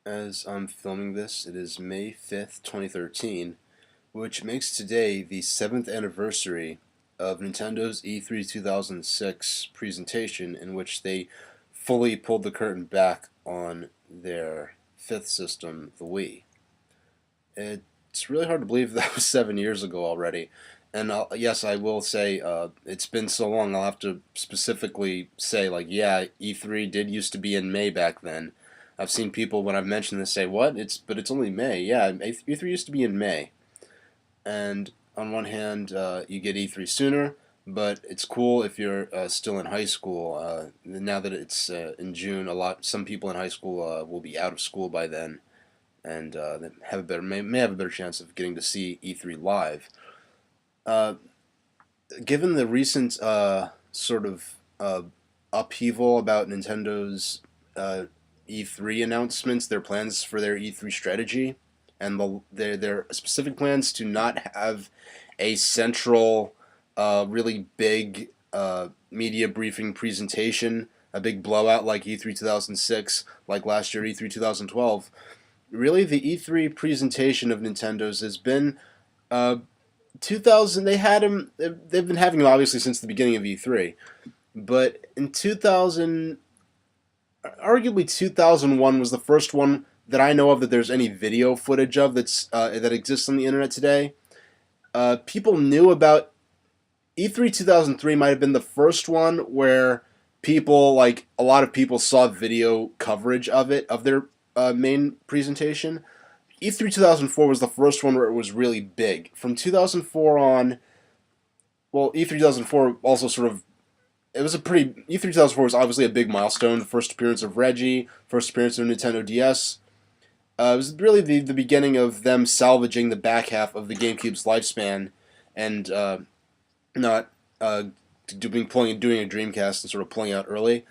As I'm filming this, it is May 5th, 2013, which makes today the 7th anniversary of Nintendo's E3 2006 presentation, in which they fully pulled the curtain back on their fifth system, the Wii. It's really hard to believe that was 7 years ago already. And yes, I will say it's been so long. I'll have to specifically say, like, yeah, E3 did used to be in May back then. I've seen people when I've mentioned this say, "What? It's only May." Yeah, E3 used to be in May. And on one hand, you get E3 sooner, but it's cool if you're still in high school. Now that it's in June, some people in high school will be out of school by then, and they may have a better chance of getting to see E3 live. Uh, Given the recent sort of upheaval about Nintendo's E3 announcements, their plans for their E3 strategy, and their specific plans to not have a central, really big media briefing presentation, a big blowout like E3 2006, like last year E3 2012. Really, the E3 presentation of Nintendo's has been 2000. They had him. They've been having him obviously since the beginning of E3, but in 2000, arguably 2001 was the first one that I know of that there's any video footage of that exists on the internet today. People knew about E3 2003 might have been the first one where a lot of people saw video coverage of it, of their main presentation. E3 2004 was the first one where it was really big. From 2004 on, well, E3 2004 also sort of, it was a pretty, E3 2004 was obviously a big milestone. The first appearance of Reggie, first appearance of Nintendo DS. It was really the beginning of them salvaging the back half of the GameCube's lifespan, and not doing a Dreamcast and sort of pulling out early.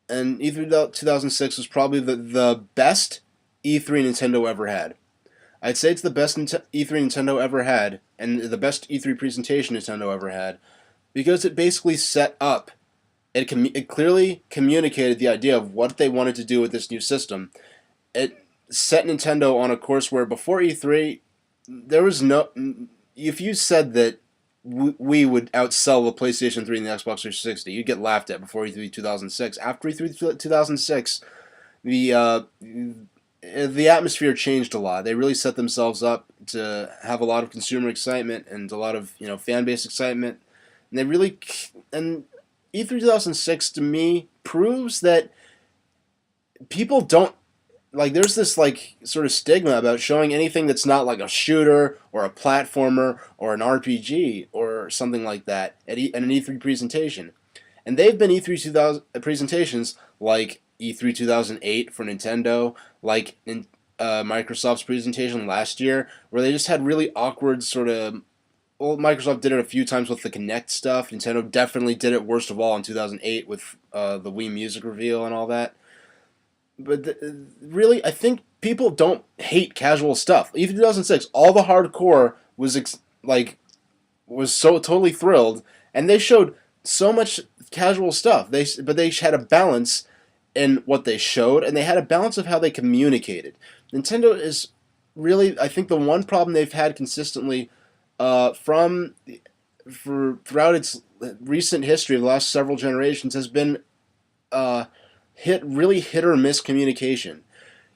And E3 2006 was probably the best E3 Nintendo ever had. I'd say it's the best E3 Nintendo ever had, and the best E3 presentation Nintendo ever had, because it basically set up, it clearly communicated the idea of what they wanted to do with this new system. It set Nintendo on a course where before E3, there was no. If you said that we would outsell the PlayStation 3 and the Xbox 360, you'd get laughed at before E3 2006. After E3 2006, the atmosphere changed a lot. They really set themselves up to have a lot of consumer excitement and a lot of fan base excitement. And they really and E3 2006 to me proves that people don't like. There's this like sort of stigma about showing anything that's not like a shooter or a platformer or an RPG or something like that at an E3 presentation. And they've been E3 2000 presentations like E3 2008 for Nintendo, like in Microsoft's presentation last year, where they just had really awkward sort of. Well, Microsoft did it a few times with the Kinect stuff. Nintendo definitely did it worst of all in 2008 with the Wii Music reveal and all that. But really, I think people don't hate casual stuff. Even 2006, all the hardcore was so totally thrilled, and they showed so much casual stuff. They had a balance in what they showed, and they had a balance of how they communicated. Nintendo is really, I think, the one problem they've had consistently throughout its recent history of the last several generations has been uh, hit or miss communication.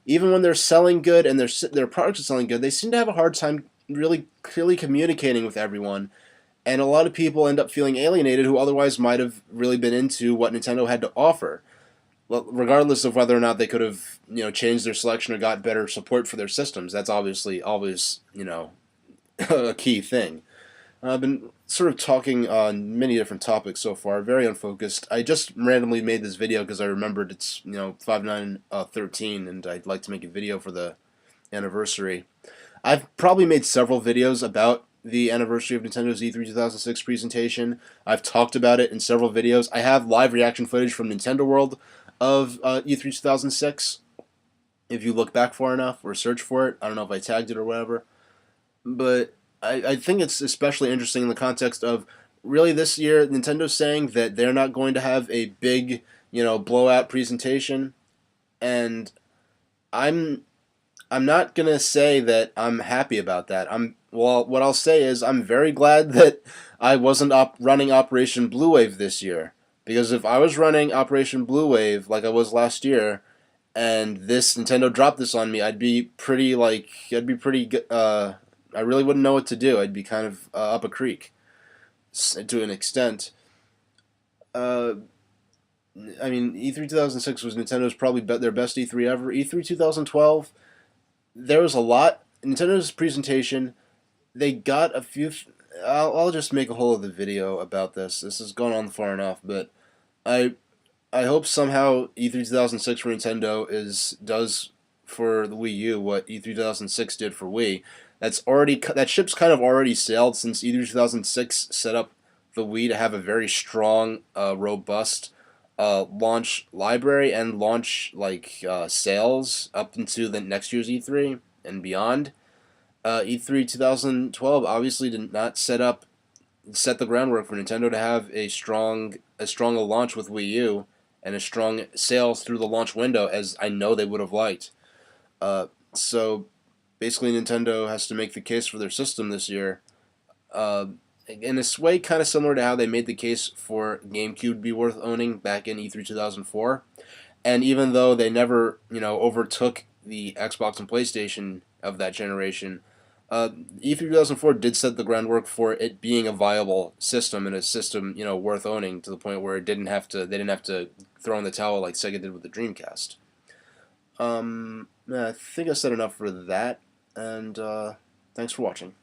Even when they're selling good and their products are selling good, they seem to have a hard time really clearly communicating with everyone. And a lot of people end up feeling alienated who otherwise might have really been into what Nintendo had to offer, regardless of whether or not they could have changed their selection or got better support for their systems. That's obviously always a key thing. I've been sort of talking on many different topics so far, very unfocused. I just randomly made this video because I remembered it's 5913, and I'd like to make a video for the anniversary. I've probably made several videos about the anniversary of Nintendo's E3 2006 presentation. I've talked about it in several videos. I have live reaction footage from Nintendo World of E3 2006. If you look back far enough or search for it, I don't know if I tagged it or whatever. But I think it's especially interesting in the context of really this year Nintendo's saying that they're not going to have a big, blowout presentation. And I'm I'm not gonna say that I'm happy about that. What I'll say is I'm very glad that I wasn't running Operation Blue Wave this year, because if I was running Operation Blue Wave like I was last year, and this Nintendo dropped this on me, I'd be pretty I really wouldn't know what to do. I'd be kind of up a creek to an extent. Uh, I mean, E3 2006 was Nintendo's probably their best E3 ever. E3 2012, there was a lot. Nintendo's presentation, they got a few. I'll just make a whole other video about this. This has gone on far enough, but I I hope somehow E3 2006 for Nintendo does for the Wii U what E3 2006 did for Wii. That ship's kind of already sailed, since E3 2006 set up the Wii to have a very strong, robust launch library and launch sales up into the next year's E3 and beyond. E3 2012 obviously did not set the groundwork for Nintendo to have a strong a launch with Wii U and a strong sales through the launch window as I know they would have liked. So basically, Nintendo has to make the case for their system this year. Uh, in a way, kind of similar to how they made the case for GameCube to be worth owning back in E3 2004. And even though they never, overtook the Xbox and PlayStation of that generation, E3 2004 did set the groundwork for it being a viable system and a system, worth owning, to the point where they didn't have to throw in the towel like Sega did with the Dreamcast. Yeah, I think I said enough for that, and thanks for watching.